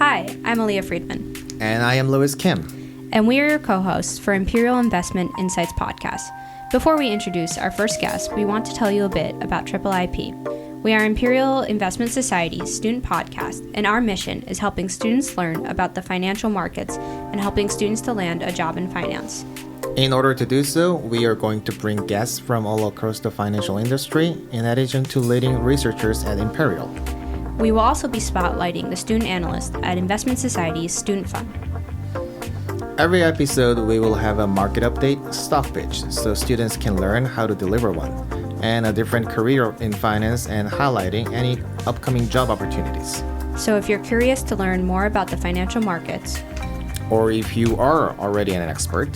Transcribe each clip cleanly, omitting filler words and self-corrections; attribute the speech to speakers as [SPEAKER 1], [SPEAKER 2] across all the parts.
[SPEAKER 1] Hi, I'm Aaliyah Friedman.
[SPEAKER 2] And I am Louis Kim.
[SPEAKER 1] And we are your co-hosts for Imperial Investment Insights podcast. Before we introduce our first guest, we want to tell you a bit about IIIP. We are Imperial Investment Society's student podcast, and our mission is helping students learn about the financial markets and helping students to land a job in finance.
[SPEAKER 2] In order to do so, we are going to bring guests from all across the financial industry, in addition to leading researchers at Imperial.
[SPEAKER 1] We will also be spotlighting the student analyst at Investment Society's Student Fund.
[SPEAKER 2] Every episode, we will have a market update, stock pitch, so students can learn how to deliver one, and a different career in finance and highlighting any upcoming job opportunities.
[SPEAKER 1] So if you're curious to learn more about the financial markets,
[SPEAKER 2] or if you are already an expert,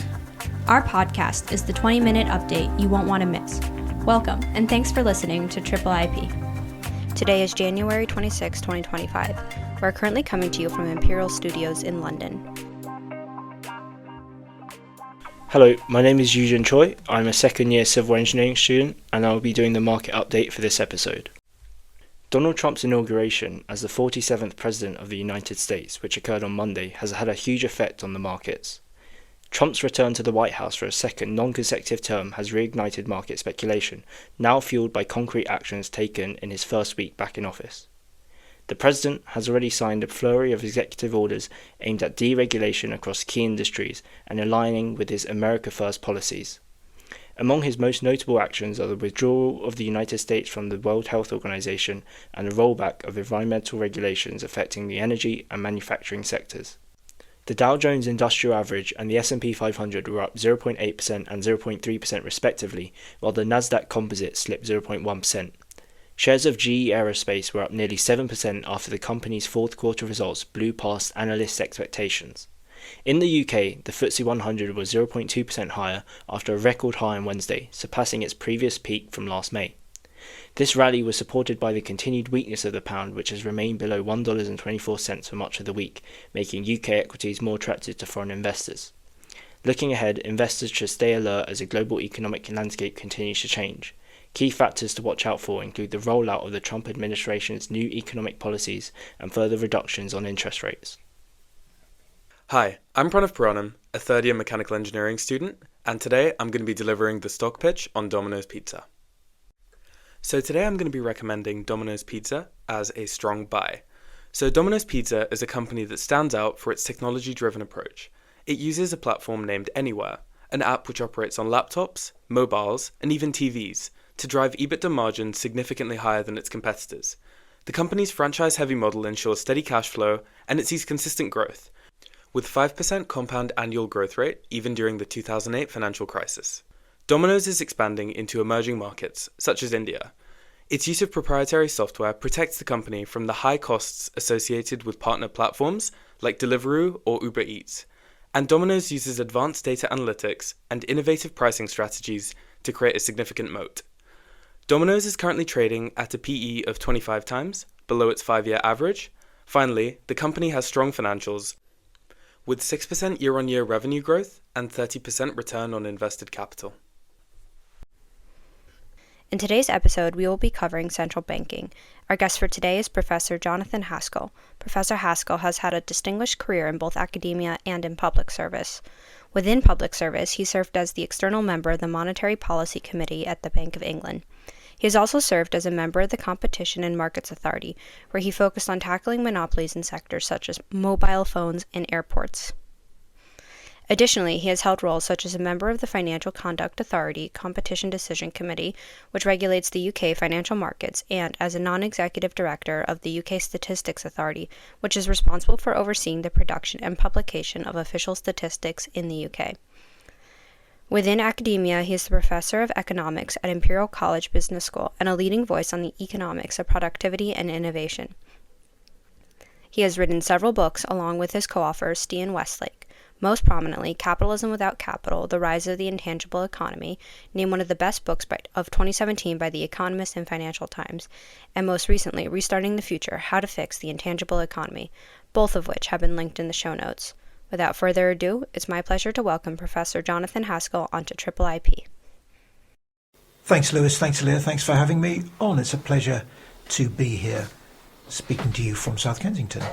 [SPEAKER 1] our podcast is the 20-minute update you won't want to miss. Welcome, and thanks for listening to IIIP. Today is January 26, 2025. We're currently coming to you from Imperial Studios in London.
[SPEAKER 3] Hello, my name is Yujin Choi. I'm a second-year civil engineering student, and I will be doing the market update for this episode. Donald Trump's inauguration as the 47th President of the United States, which occurred on Monday, has had a huge effect on the markets. Trump's return to the White House for a second non-consecutive term has reignited market speculation, now fueled by concrete actions taken in his first week back in office. The president has already signed a flurry of executive orders aimed at deregulation across key industries and aligning with his America First policies. Among his most notable actions are the withdrawal of the United States from the World Health Organization and the rollback of environmental regulations affecting the energy and manufacturing sectors. The Dow Jones Industrial Average and the S&P 500 were up 0.8% and 0.3% respectively, while the Nasdaq Composite slipped 0.1%. Shares of GE Aerospace were up nearly 7% after the company's fourth quarter results blew past analysts' expectations. In the UK, the FTSE 100 was 0.2% higher after a record high on Wednesday, surpassing its previous peak from last May. This rally was supported by the continued weakness of the pound, which has remained below $1.24 for much of the week, making UK equities more attractive to foreign investors. Looking ahead, investors should stay alert as the global economic landscape continues to change. Key factors to watch out for include the rollout of the Trump administration's new economic policies and further reductions on interest rates.
[SPEAKER 4] Hi, I'm Pranav Puranam, a third-year mechanical engineering student, and today I'm going to be delivering the stock pitch on Domino's Pizza. So today I'm going to be recommending Domino's Pizza as a strong buy. So Domino's Pizza is a company that stands out for its technology-driven approach. It uses a platform named Anywhere, an app which operates on laptops, mobiles, and even TVs, to drive EBITDA margins significantly higher than its competitors. The company's franchise-heavy model ensures steady cash flow, and it sees consistent growth, with 5% compound annual growth rate even during the 2008 financial crisis. Domino's is expanding into emerging markets, such as India. Its use of proprietary software protects the company from the high costs associated with partner platforms like Deliveroo or Uber Eats. And Domino's uses advanced data analytics and innovative pricing strategies to create a significant moat. Domino's is currently trading at a PE of 25 times, below its 5-year average. Finally, the company has strong financials, with 6% year-on-year revenue growth and 30% return on invested capital.
[SPEAKER 1] In today's episode, we will be covering central banking. Our guest for today is Professor Jonathan Haskel. Professor Haskel has had a distinguished career in both academia and in public service. Within public service, he served as the external member of the Monetary Policy Committee at the Bank of England. He has also served as a member of the Competition and Markets Authority, where he focused on tackling monopolies in sectors such as mobile phones and airports. Additionally, he has held roles such as a member of the Financial Conduct Authority Competition Decision Committee, which regulates the UK financial markets, and as a non-executive director of the UK Statistics Authority, which is responsible for overseeing the production and publication of official statistics in the UK. Within academia, he is the professor of economics at Imperial College Business School and a leading voice on the economics of productivity and innovation. He has written several books along with his co-author, Stian Westlake, most prominently Capitalism Without Capital, The Rise of the Intangible Economy, named one of the best books of 2017 by The Economist and Financial Times, and most recently, Restarting the Future, How to Fix the Intangible Economy, both of which have been linked in the show notes. Without further ado, it's my pleasure to welcome Professor Jonathan Haskel onto IIIP.
[SPEAKER 5] Thanks, Lewis. Thanks, Aaliyah. Thanks for having me on. It's a pleasure to be here speaking to you from South Kensington.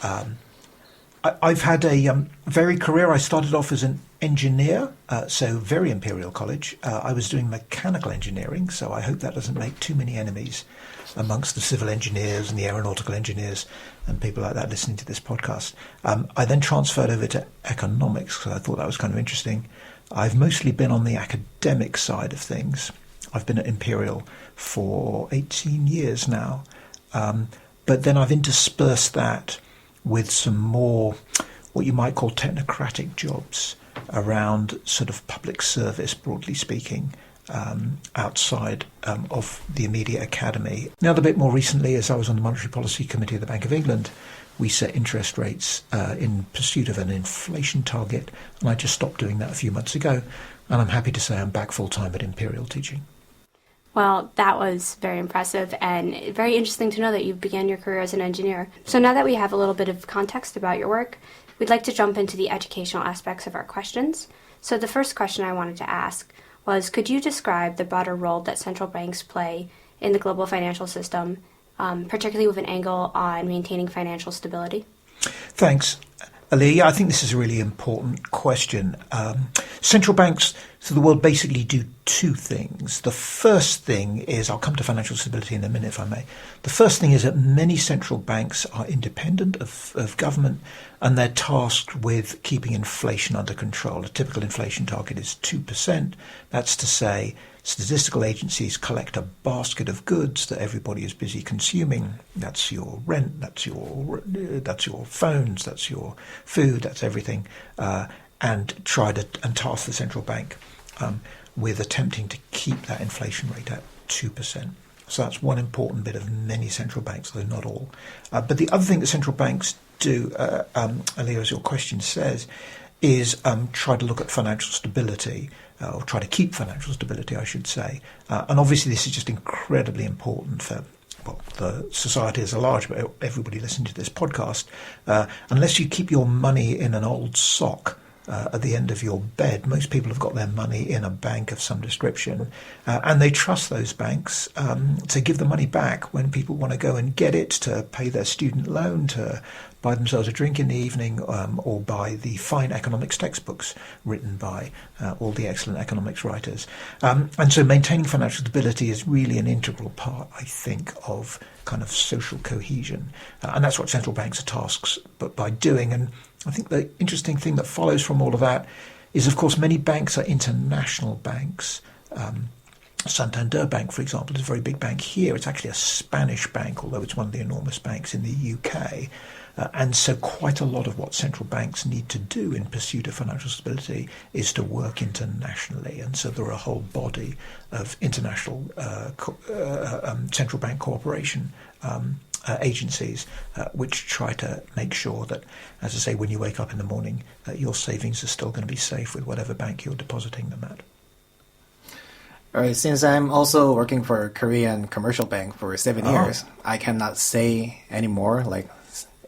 [SPEAKER 5] I've had a varied career. I started off as an engineer, so very Imperial College. I was doing mechanical engineering, so I hope that doesn't make too many enemies amongst the civil engineers and the aeronautical engineers and people like that listening to this podcast. I then transferred over to economics because I thought that was kind of interesting. I've mostly been on the academic side of things. I've been at Imperial for 18 years now, but then I've interspersed that with some more what you might call technocratic jobs around sort of public service, broadly speaking, outside of the immediate academy. Now, a bit more recently, as I was on the Monetary Policy Committee of the Bank of England, we set interest rates in pursuit of an inflation target, and I just stopped doing that a few months ago, and I'm happy to say I'm back full-time at Imperial teaching.
[SPEAKER 1] Well, that was very impressive and very interesting to know that you began your career as an engineer. So now that we have a little bit of context about your work, we'd like to jump into the educational aspects of our questions. So the first question I wanted to ask was, could you describe the broader role that central banks play in the global financial system, particularly with an angle on maintaining financial stability?
[SPEAKER 5] Thanks, Ali. I think this is a really important question. Central banks to the world basically do two things. The first thing is, I'll come to financial stability in a minute if I may. The first thing is that many central banks are independent of government and they're tasked with keeping inflation under control. A typical inflation target is 2%. That's to say, statistical agencies collect a basket of goods that everybody is busy consuming. That's your rent, that's your phones, that's your food, that's everything, and task the central bank with attempting to keep that inflation rate at 2%. So that's one important bit of many central banks, though not all. But the other thing that central banks do, Ali, as your question says, is try to look at financial stability, or try to keep financial stability, I should say. And obviously this is just incredibly important for the society as a large, but everybody listening to this podcast. Unless you keep your money in an old sock at the end of your bed, most people have got their money in a bank of some description, and they trust those banks to give the money back when people want to go and get it, to pay their student loan, to buy themselves a drink in the evening, or buy the fine economics textbooks written by all the excellent economics writers. And so maintaining financial stability is really an integral part, I think, of kind of social cohesion. And that's what central banks are tasked by doing. And I think the interesting thing that follows from all of that is, of course, many banks are international banks. Santander Bank, for example, is a very big bank here. It's actually a Spanish bank, although it's one of the enormous banks in the UK. And so quite a lot of what central banks need to do in pursuit of financial stability is to work internationally. And so there are a whole body of international central bank cooperation agencies which try to make sure that, as I say, when you wake up in the morning, your savings are still going to be safe with whatever bank you're depositing them at.
[SPEAKER 2] All right, since I'm also working for a Korean commercial bank for 7 years, I cannot say anymore,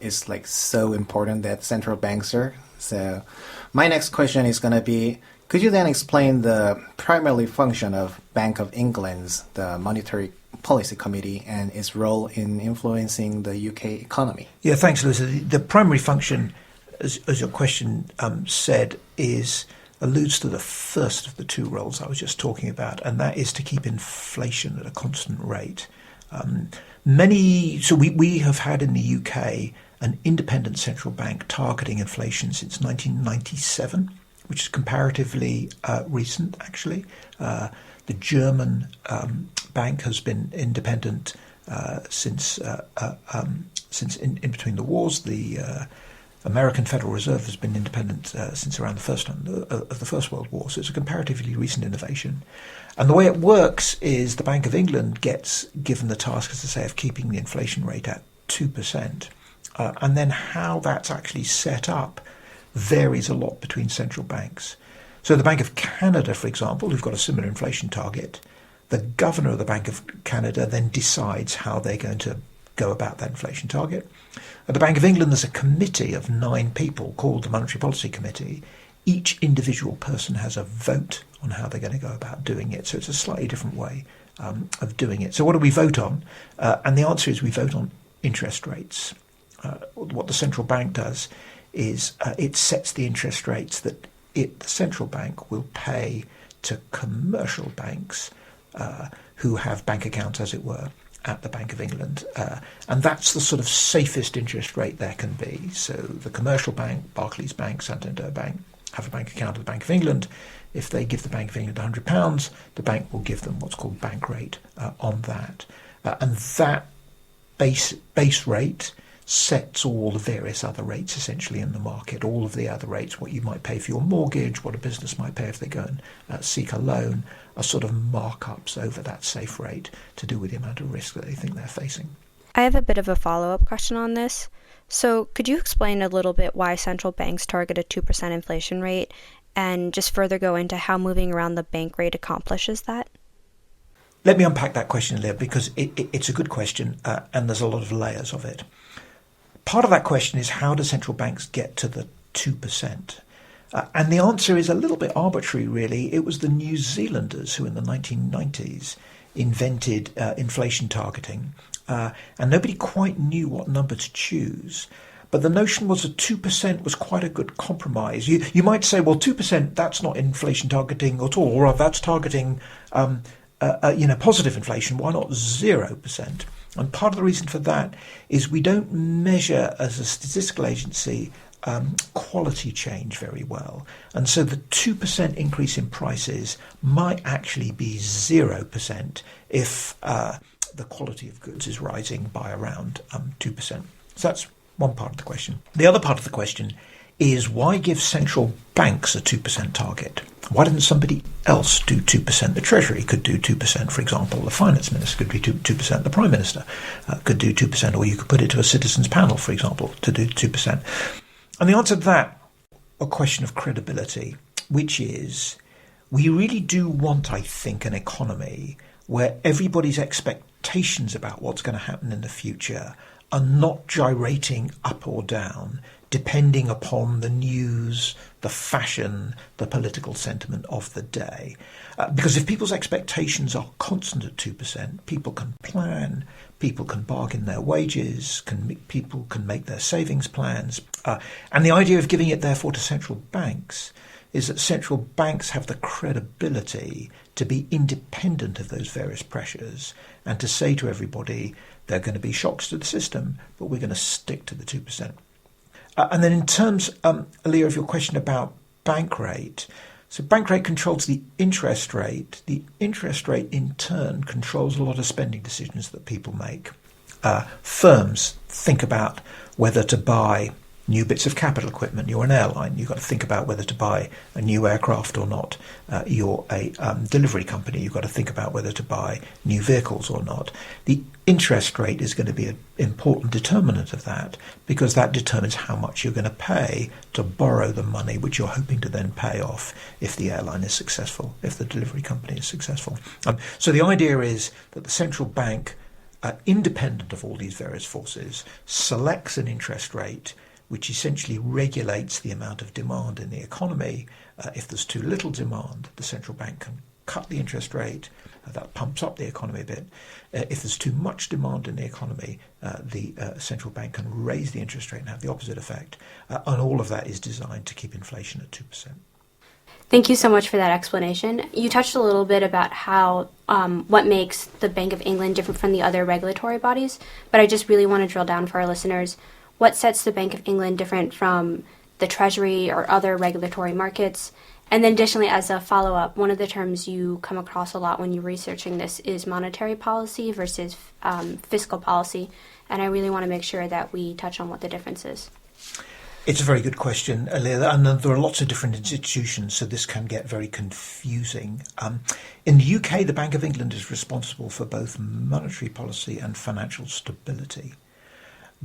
[SPEAKER 2] it's so important that central banks are. So my next question is going to be, could you then explain the primary function of Bank of England's, the Monetary Policy Committee, and its role in influencing the UK economy?
[SPEAKER 5] Yeah, thanks, Lewis. The primary function, as your question said, alludes to the first of the two roles I was just talking about, and that is to keep inflation at a constant rate. We have had in the UK an independent central bank targeting inflation since 1997, which is comparatively recent, actually. The German bank has been independent since in between the wars. The American Federal Reserve has been independent since around the First World War, so it's a comparatively recent innovation. And the way it works is the Bank of England gets given the task, as I say, of keeping the inflation rate at 2%. And then how that's actually set up varies a lot between central banks. So the Bank of Canada, for example, who've got a similar inflation target, the governor of the Bank of Canada then decides how they're going to go about that inflation target. At the Bank of England, there's a committee of 9 people called the Monetary Policy Committee. Each individual person has a vote on how they're going to go about doing it. So it's a slightly different way of doing it. So what do we vote on? And the answer is we vote on interest rates. What the central bank does is it sets the interest rates that the central bank will pay to commercial banks who have bank accounts, as it were, at the Bank of England. And that's the sort of safest interest rate there can be. So the commercial bank, Barclays Bank, Santander Bank, have a bank account at the Bank of England. If they give the Bank of England £100, the bank will give them what's called bank rate on that. And that base rate sets all the various other rates essentially in the market, all of the other rates, what you might pay for your mortgage, what a business might pay if they go and seek a loan, are sort of markups over that safe rate to do with the amount of risk that they think they're facing.
[SPEAKER 1] I have a bit of a follow-up question on this. So could you explain a little bit why central banks target a 2% inflation rate, and just further go into how moving around the bank rate accomplishes that?
[SPEAKER 5] Let me unpack that question a little, because it's a good question and there's a lot of layers of it. Part of that question is, how do central banks get to the 2%? And the answer is a little bit arbitrary, really. It was the New Zealanders who in the 1990s invented inflation targeting, and nobody quite knew what number to choose. But the notion was that 2% was quite a good compromise. You might say, well, 2%, that's not inflation targeting at all, or that's targeting positive inflation. Why not 0%? And part of the reason for that is we don't measure as a statistical agency quality change very well. And so the 2% increase in prices might actually be 0% if the quality of goods is rising by around 2%. So that's one part of the question. The other part of the question is, why give central banks a 2% target? Why didn't somebody else do 2%? The Treasury could do 2%, for example. The Finance Minister could do 2%. The Prime Minister could do 2%. Or you could put it to a citizens' panel, for example, to do 2%. And the answer to that, a question of credibility, which is, we really do want, I think, an economy where everybody's expectations about what's going to happen in the future are not gyrating up or down, depending upon the news, the fashion, the political sentiment of the day. Because if people's expectations are constant at 2%, people can plan, people can bargain their wages, people can make their savings plans. And the idea of giving it, therefore, to central banks is that central banks have the credibility to be independent of those various pressures and to say to everybody, there are going to be shocks to the system, but we're going to stick to the 2%. And then in terms, Leah, of your question about bank rate, so bank rate controls the interest rate. The interest rate, in turn, controls a lot of spending decisions that people make. Firms think about whether to buy new bits of capital equipment. You're an airline. You've got to think about whether to buy a new aircraft or not. You're a delivery company. You've got to think about whether to buy new vehicles or not. The interest rate is going to be an important determinant of that, because that determines how much you're going to pay to borrow the money which you're hoping to then pay off if the airline is successful, if the delivery company is successful. So the idea is that the central bank, independent of all these various forces, selects an interest rate which essentially regulates the amount of demand in the economy. If there's too little demand, the central bank can cut the interest rate. That pumps up the economy a bit. If there's too much demand in the economy, the central bank can raise the interest rate and have the opposite effect. And all of that is designed to keep inflation at 2%.
[SPEAKER 6] Thank you so much for that explanation. You touched a little bit about how what makes the Bank of England different from the other regulatory bodies, but I just really want to drill down for our listeners. What sets the Bank of England different from the Treasury or other regulatory markets? And then additionally, as a follow-up, one of the terms you come across a lot when you're researching this is monetary policy versus fiscal policy. And I really want to make sure that we touch on what the difference is.
[SPEAKER 5] It's a very good question, Leah, and there are lots of different institutions, so this can get very confusing. In the UK, the Bank of England is responsible for both monetary policy and financial stability.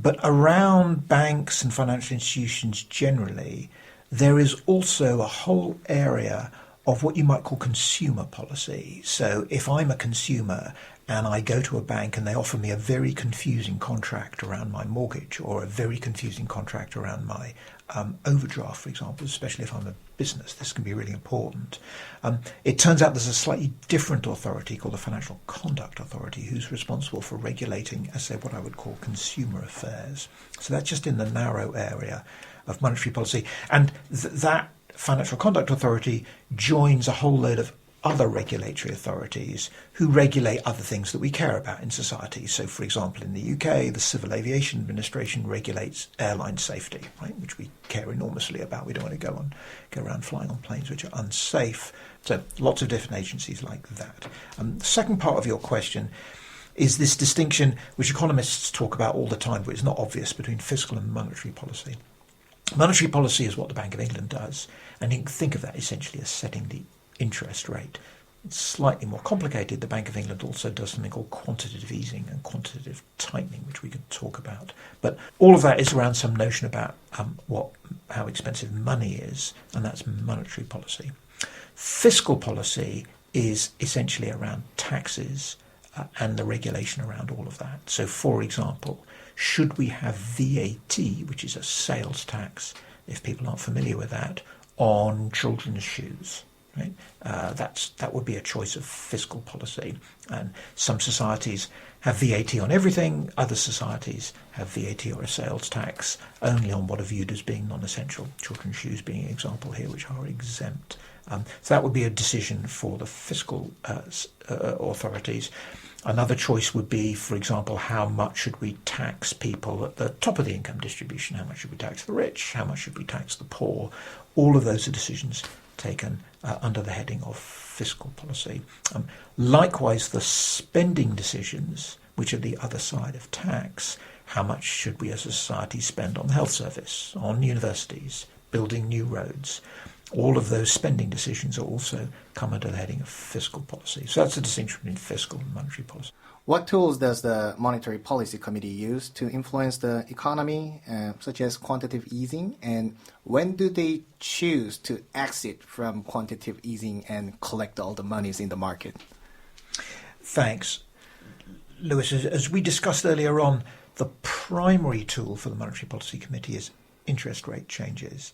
[SPEAKER 5] But around banks and financial institutions generally, there is also a whole area of what you might call consumer policy. So if I'm a consumer and I go to a bank and they offer me a very confusing contract around my mortgage or a very confusing contract around my overdraft, for example, especially if I'm a business, this can be really important. It turns out there's a slightly different authority called the Financial Conduct Authority who's responsible for regulating, as I say, what I would call consumer affairs. So that's just in the narrow area of monetary policy. And that Financial Conduct Authority joins a whole load of other regulatory authorities who regulate other things that we care about in society. So, for example, in the UK, the Civil Aviation Administration regulates airline safety, right, which we care enormously about. We don't want to go around flying on planes which are unsafe. So, lots of different agencies like that. The second part of your question is this distinction, which economists talk about all the time, but it's not obvious, between fiscal and monetary policy. Monetary policy is what the Bank of England does, and you can think of that essentially as setting the interest rate. It's slightly more complicated. The Bank of England also does something called quantitative easing and quantitative tightening, which we can talk about. But all of that is around some notion about how expensive money is, and that's monetary policy. Fiscal policy is essentially around taxes and the regulation around all of that. So, for example, should we have VAT, which is a sales tax, if people aren't familiar with that, on children's shoes? Right? That would be a choice of fiscal policy. And some societies have VAT on everything. Other societies have VAT or a sales tax only on what are viewed as being non-essential. Children's shoes being an example here, which are exempt. So that would be a decision for the fiscal authorities. Another choice would be, for example, how much should we tax people at the top of the income distribution? How much should we tax the rich? How much should we tax the poor? All of those are decisions taken under the heading of fiscal policy. Likewise, the spending decisions, which are the other side of tax, how much should we as a society spend on the health service, on universities, building new roads? All of those spending decisions are also come under the heading of fiscal policy. So that's the distinction between fiscal and monetary policy.
[SPEAKER 2] What tools does the Monetary Policy Committee use to influence the economy, such as quantitative easing? And when do they choose to exit from quantitative easing and collect all the monies in the market?
[SPEAKER 5] Thanks. Lewis, as we discussed earlier on, the primary tool for the Monetary Policy Committee is interest rate changes.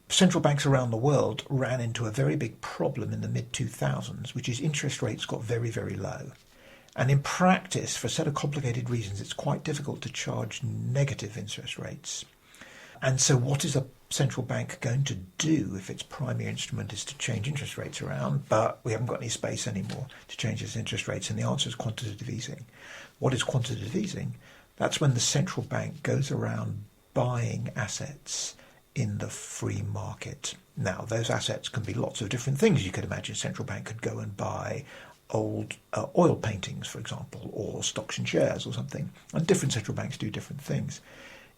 [SPEAKER 5] Central banks around the world ran into a very big problem in the mid-2000s, which is interest rates got very, very low. And in practice, for a set of complicated reasons, it's quite difficult to charge negative interest rates. And so what is a central bank going to do if its primary instrument is to change interest rates around, but we haven't got any space anymore to change its interest rates? And the answer is quantitative easing. What is quantitative easing? That's when the central bank goes around buying assets in the free market. Now, those assets can be lots of different things. You could imagine a central bank could go and buy old oil paintings, for example, or stocks and shares or something. And different central banks do different things.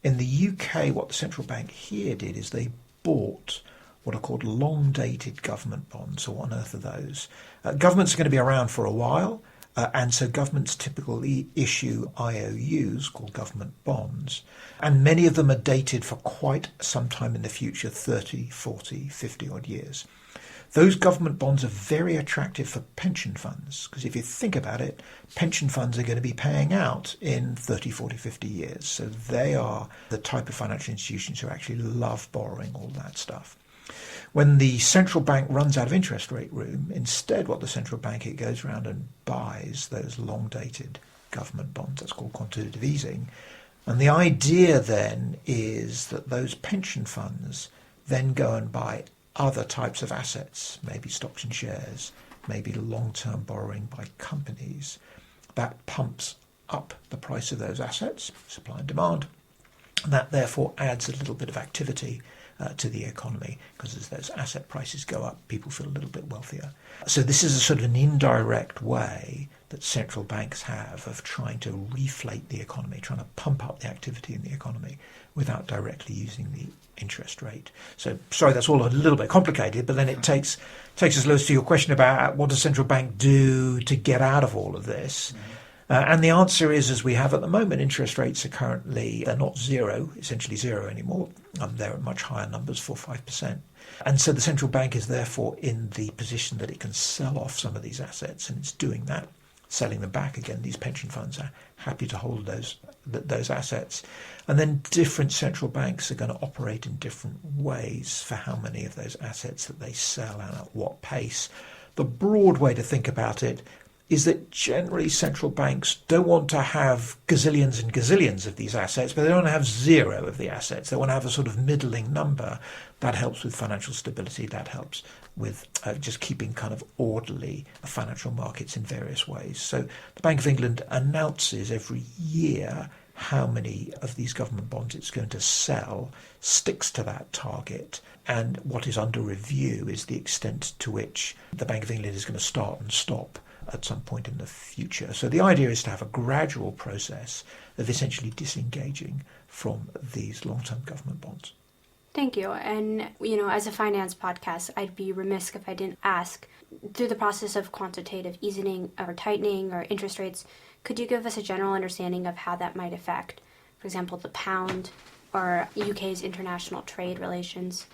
[SPEAKER 5] In the UK, what the central bank here did is they bought what are called long-dated government bonds. So what on earth are those? Governments are going to be around for a while, and so governments typically issue IOUs, called government bonds, and many of them are dated for quite some time in the future, 30, 40, 50 odd years. Those government bonds are very attractive for pension funds, because if you think about it, pension funds are going to be paying out in 30, 40, 50 years. So they are the type of financial institutions who actually love borrowing all that stuff. When the central bank runs out of interest rate room, instead what the central bank, it goes around and buys those long-dated government bonds. That's called quantitative easing. And the idea then is that those pension funds then go and buy other types of assets, maybe stocks and shares, maybe long-term borrowing by companies. That pumps up the price of those assets, supply and demand. And that therefore adds a little bit of activity to the economy, because as those asset prices go up, people feel a little bit wealthier. So this is a sort of an indirect way that central banks have of trying to reflate the economy, trying to pump up the activity in the economy without directly using the interest rate. So, sorry, that's all a little bit complicated, but then it takes us, Lewis, to your question about what does central bank do to get out of all of this. And the answer is, as we have at the moment, interest rates are currently, they're not zero, essentially zero anymore. They're at much higher numbers, 4 or 5%. And so the central bank is therefore in the position that it can sell off some of these assets, and it's doing that. selling them back again. These pension funds are happy to hold those assets. And then different central banks are going to operate in different ways for how many of those assets that they sell and at what pace. The broad way to think about it is that generally central banks don't want to have gazillions and gazillions of these assets, but they don't want to have zero of the assets. They want to have a sort of middling number. That helps with financial stability. That helps with just keeping kind of orderly financial markets in various ways. So the Bank of England announces every year how many of these government bonds it's going to sell, sticks to that target, and what is under review is the extent to which the Bank of England is going to start and stop at some point in the future. So the idea is to have a gradual process of essentially disengaging from these long-term government bonds.
[SPEAKER 6] Thank you. And, as a finance podcast, I'd be remiss if I didn't ask, through the process of quantitative easing or tightening or interest rates, could you give us a general understanding of how that might affect, for example, the pound or UK's international trade relations?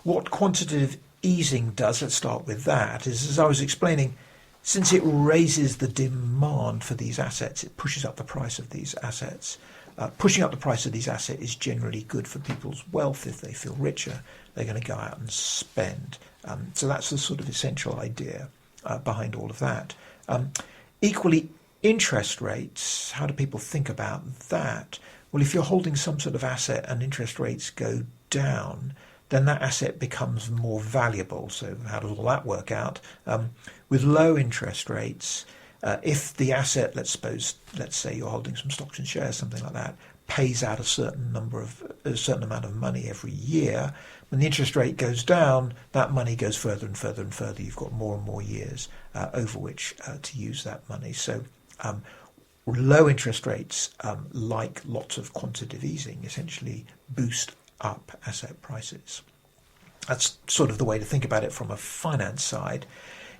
[SPEAKER 5] What quantitative easing does, let's start with that, is, as I was explaining, since it raises the demand for these assets, it pushes up the price of these assets. Pushing up the price of these assets is generally good for people's wealth. If they feel richer, they're going to go out and spend. So that's the sort of essential idea behind all of that. Equally, interest rates, how do people think about that? Well, if you're holding some sort of asset and interest rates go down, then that asset becomes more valuable. So how does all that work out? With low interest rates, if the asset, let's say you're holding some stocks and shares, something like that, pays out a certain amount of money every year, when the interest rate goes down, that money goes further and further and further. You've got more and more years over which to use that money. So low interest rates, like lots of quantitative easing, essentially boost up asset prices. That's sort of the way to think about it from a finance side.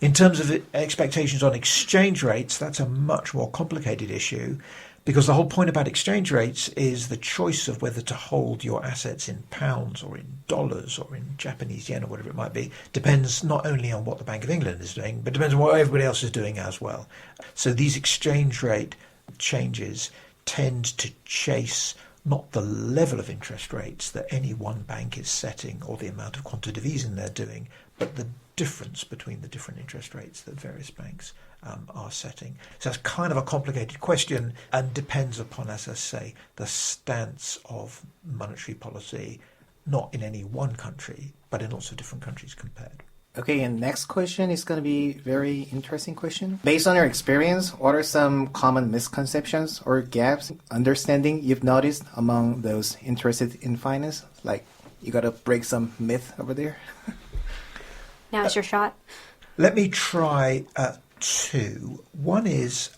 [SPEAKER 5] In terms of expectations on exchange rates, that's a much more complicated issue, because the whole point about exchange rates is the choice of whether to hold your assets in pounds or in dollars or in Japanese yen or whatever it might be depends not only on what the Bank of England is doing, but depends on what everybody else is doing as well. So these exchange rate changes tend to chase not the level of interest rates that any one bank is setting or the amount of quantitative easing they're doing, but the difference between the different interest rates that various banks are setting. So that's kind of a complicated question and depends upon, as I say, the stance of monetary policy, not in any one country, but in lots of different countries compared.
[SPEAKER 2] Okay, and next question is going to be very interesting question. Based on your experience, what are some common misconceptions or gaps in understanding you've noticed among those interested in finance? Like, you got to break some myth over there.
[SPEAKER 6] Now's your shot.
[SPEAKER 5] Let me try two. One is,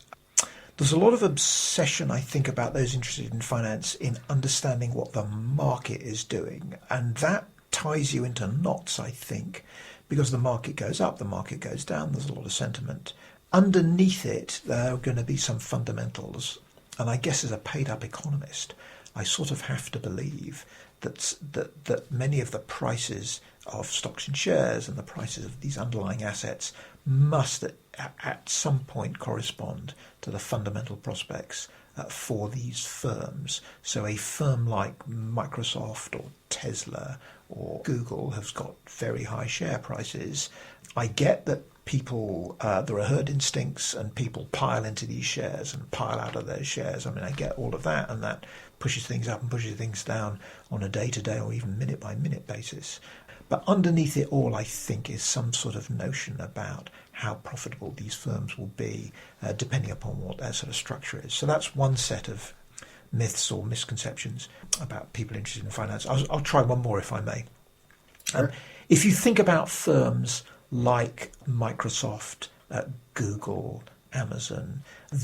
[SPEAKER 5] there's a lot of obsession, I think, about those interested in finance in understanding what the market is doing. And that ties you into knots, I think, because the market goes up, the market goes down, there's a lot of sentiment. Underneath it, there are going to be some fundamentals. And I guess as a paid-up economist, I sort of have to believe that many of the prices of stocks and shares and the prices of these underlying assets must at some point correspond to the fundamental prospects for these firms. So a firm like Microsoft or Tesla or Google has got very high share prices. I get that people, there are herd instincts and people pile into these shares and pile out of those shares. I mean, I get all of that, and that pushes things up and pushes things down on a day-to-day or even minute-by-minute basis. But underneath it all, I think, is some sort of notion about how profitable these firms will be, depending upon what their sort of structure is. So that's one set of myths or misconceptions about people interested in finance. I'll try one more, if I may.
[SPEAKER 2] Sure.
[SPEAKER 5] If you think about firms like Microsoft, Google, Amazon,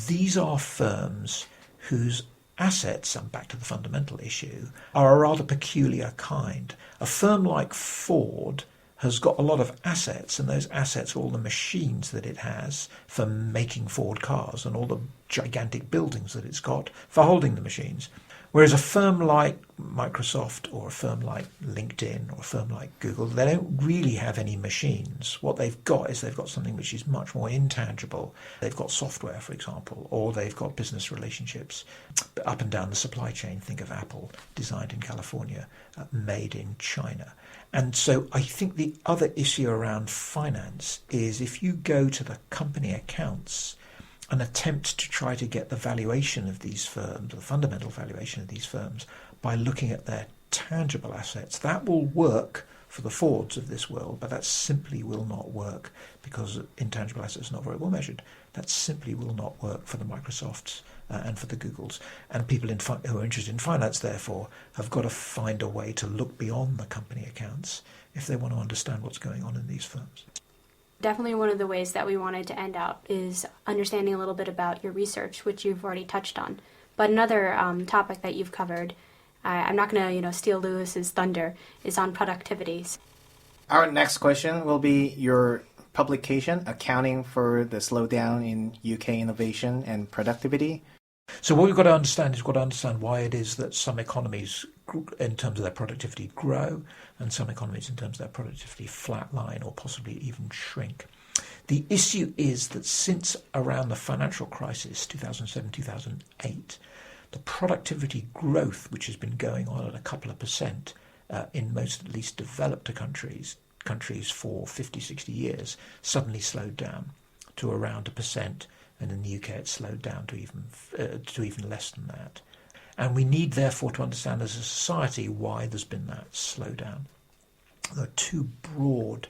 [SPEAKER 5] these are firms whose assets, and back to the fundamental issue, are a rather peculiar kind. A firm like Ford has got a lot of assets, and those assets are all the machines that it has for making Ford cars and all the gigantic buildings that it's got for holding the machines. Whereas a firm like Microsoft or a firm like LinkedIn or a firm like Google, they don't really have any machines. What they've got is they've got something which is much more intangible. They've got software, for example, or they've got business relationships up and down the supply chain. Think of Apple, designed in California, made in China. And so I think the other issue around finance is if you go to the company accounts and attempt to try to get the valuation of these firms, the fundamental valuation of these firms, by looking at their tangible assets, that will work for the Fords of this world, but that simply will not work because intangible assets are not very well measured. That simply will not work for the Microsofts and for the Googles. And people who are interested in finance, therefore, have got to find a way to look beyond the company accounts if they want to understand what's going on in these firms.
[SPEAKER 6] Definitely one of the ways that we wanted to end out is understanding a little bit about your research, which you've already touched on. But another topic that you've covered, I'm not going to steal Lewis's thunder, is on productivity.
[SPEAKER 2] Our next question will be your publication, Accounting for the Slowdown in UK Innovation and Productivity.
[SPEAKER 5] So what we've got to understand is why it is that some economies in terms of their productivity grow and some economies in terms of their productivity flatline or possibly even shrink. The issue is that since around the financial crisis, 2007-2008, the productivity growth, which has been going on at a couple of percent in most at least developed countries for 50, 60 years, suddenly slowed down to around 1%. And in the UK, it slowed down to even less than that. And we need, therefore, to understand as a society why there's been that slowdown. There are two broad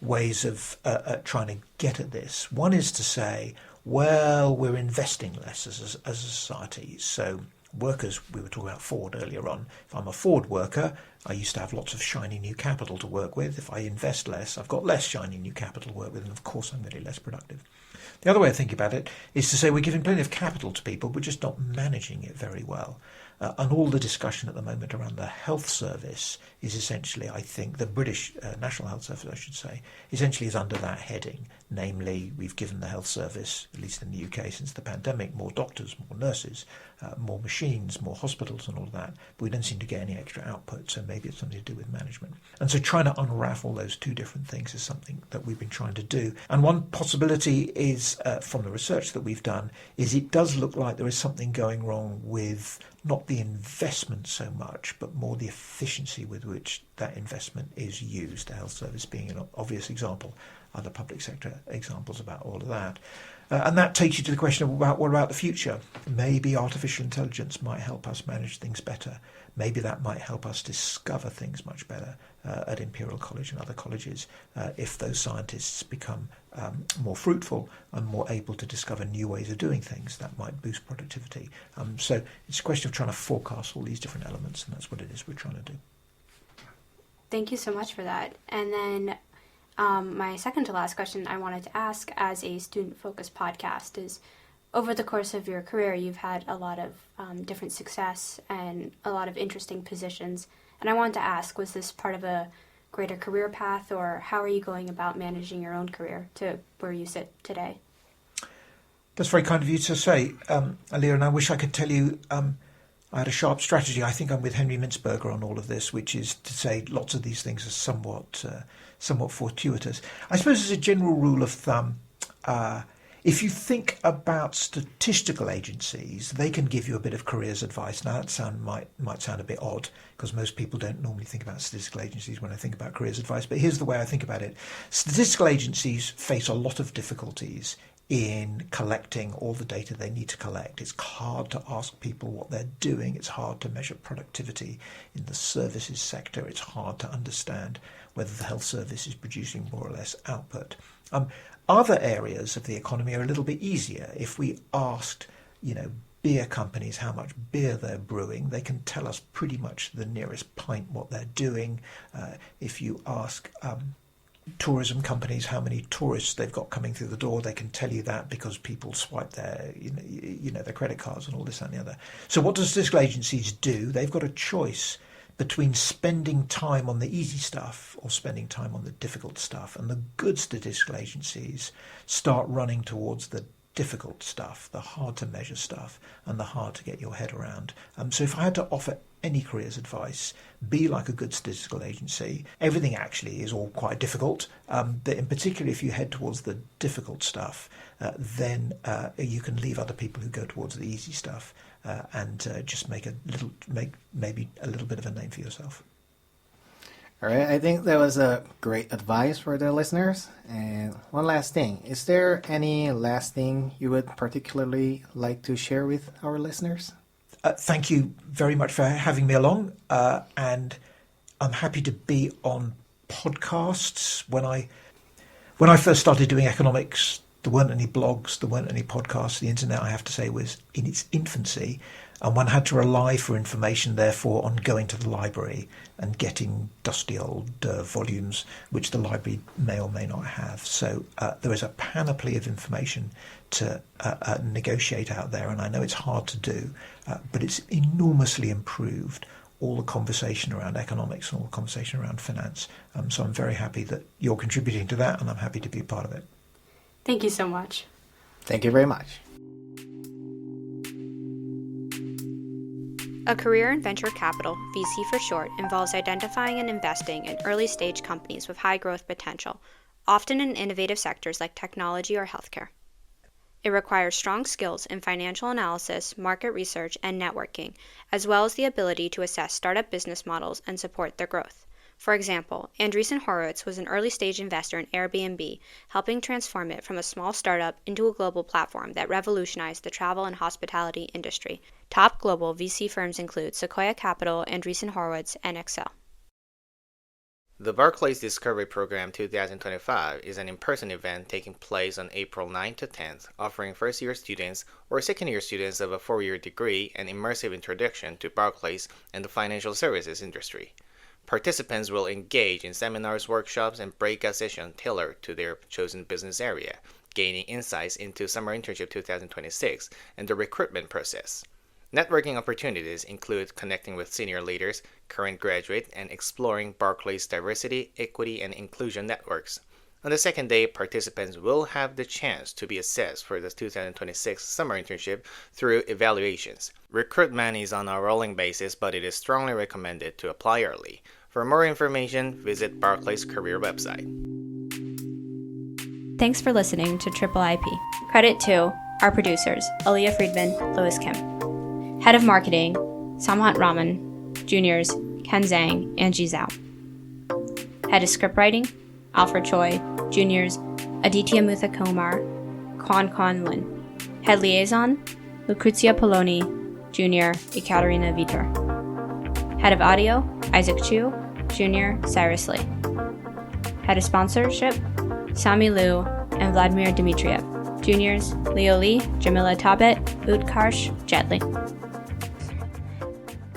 [SPEAKER 5] ways of trying to get at this. One is to say, well, we're investing less as a society. So workers, we were talking about Ford earlier on. If I'm a Ford worker, I used to have lots of shiny new capital to work with. If I invest less, I've got less shiny new capital to work with, and of course I'm very less productive. The other way of thinking about it is to say we're giving plenty of capital to people, we're just not managing it very well. And all the discussion at the moment around the health service is essentially, I think, the British National Health Service, I should say, essentially is under that heading. Namely, we've given the health service, at least in the UK since the pandemic, more doctors, more nurses, more machines, more hospitals and all of that. But we don't seem to get any extra output, so maybe it's something to do with management. And so trying to unravel those two different things is something that we've been trying to do. And one possibility is, from the research that we've done, is it does look like there is something going wrong with not the investment so much, but more the efficiency with which that investment is used, the health service being an obvious example, other public sector examples about all of that. And that takes you to the question about what about the future? Maybe artificial intelligence might help us manage things better. Maybe that might help us discover things much better at Imperial College and other colleges if those scientists become more fruitful and more able to discover new ways of doing things. That might boost productivity. So it's a question of trying to forecast all these different elements, and that's what it is we're trying to do.
[SPEAKER 6] Thank you so much for that. And then my second to last question I wanted to ask as a student-focused podcast is, over the course of your career, you've had a lot of different success and a lot of interesting positions. And I wanted to ask, was this part of a greater career path, or how are you going about managing your own career to where you sit today?
[SPEAKER 5] That's very kind of you to say, Aliyah, and I wish I could tell you I had a sharp strategy. I think I'm with Henry Mintzberger on all of this, which is to say lots of these things are somewhat fortuitous. I suppose as a general rule of thumb, if you think about statistical agencies, they can give you a bit of careers advice. Now, that might sound a bit odd, because most people don't normally think about statistical agencies when I think about careers advice, but here's the way I think about it. Statistical agencies face a lot of difficulties in collecting all the data they need to collect. It's hard to ask people what they're doing. It's hard to measure productivity in the services sector. It's hard to understand whether the health service is producing more or less output. Other areas of the economy are a little bit easier. If we asked, beer companies how much beer they're brewing, they can tell us pretty much the nearest pint what they're doing. If you ask tourism companies how many tourists they've got coming through the door, they can tell you that because people swipe their their credit cards and all this and the other. So what do statistical agencies do? They've got a choice between spending time on the easy stuff or spending time on the difficult stuff. And the good statistical agencies start running towards the difficult stuff, the hard to measure stuff, and the hard to get your head around. So if I had to offer any careers advice, be like a good statistical agency. Everything actually is all quite difficult, but in particular if you head towards the difficult stuff, then you can leave other people who go towards the easy stuff and just make maybe a little bit of a name for yourself.
[SPEAKER 2] All right, I think that was a great advice for the listeners. And one last thing, is there any last thing you would particularly like to share with our listeners?
[SPEAKER 5] Thank you very much for having me along, and I'm happy to be on podcasts. When I first started doing economics, there weren't any blogs, there weren't any podcasts. The internet, I have to say, was in its infancy, and one had to rely for information, therefore, on going to the library and getting dusty old volumes, which the library may or may not have. So there is a panoply of information to negotiate out there, and I know it's hard to do, but it's enormously improved all the conversation around economics and all the conversation around finance. So I'm very happy that you're contributing to that, and I'm happy to be a part of it.
[SPEAKER 6] Thank you so much.
[SPEAKER 2] Thank you very much.
[SPEAKER 1] A career in venture capital, VC for short, involves identifying and investing in early-stage companies with high growth potential, often in innovative sectors like technology or healthcare. It requires strong skills in financial analysis, market research, and networking, as well as the ability to assess startup business models and support their growth. For example, Andreessen Horowitz was an early-stage investor in Airbnb, helping transform it from a small startup into a global platform that revolutionized the travel and hospitality industry. Top global VC firms include Sequoia Capital, Andreessen Horowitz, and Excel.
[SPEAKER 2] The Barclays Discovery Program 2025 is an in-person event taking place on April 9 to 10th, offering first-year students or second-year students of a 4-year degree an immersive introduction to Barclays and the financial services industry. Participants will engage in seminars, workshops, and breakout sessions tailored to their chosen business area, gaining insights into Summer Internship 2026 and the recruitment process. Networking opportunities include connecting with senior leaders, current graduates, and exploring Barclays' diversity, equity, and inclusion networks. On the second day, participants will have the chance to be assessed for the 2026 summer internship through evaluations. Recruitment is on a rolling basis, but it is strongly recommended to apply early. For more information, visit Barclays' career website.
[SPEAKER 1] Thanks for listening to Triple IP. Credit to our producers, Aaliyah Friedman, Louis Kim. Head of Marketing, Samhat Raman. Juniors, Ken Zhang, Angie Zhao. Head of Scriptwriting, Alfred Choi. Juniors, Aditya Muthakumar, Kwan Lin. Head Liaison, Lucrezia Poloni. Junior, Ekaterina Vitor. Head of Audio, Isaac Chu. Junior, Cyrus Lee. Head of Sponsorship, Sami Liu and Vladimir Dmitriev. Juniors, Leo Lee, Jamila Tabet, Utkarsh Jetli.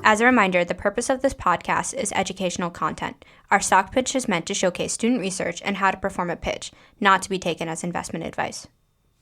[SPEAKER 1] As a reminder, the purpose of this podcast is educational content. Our stock pitch is meant to showcase student research and how to perform a pitch, not to be taken as investment advice.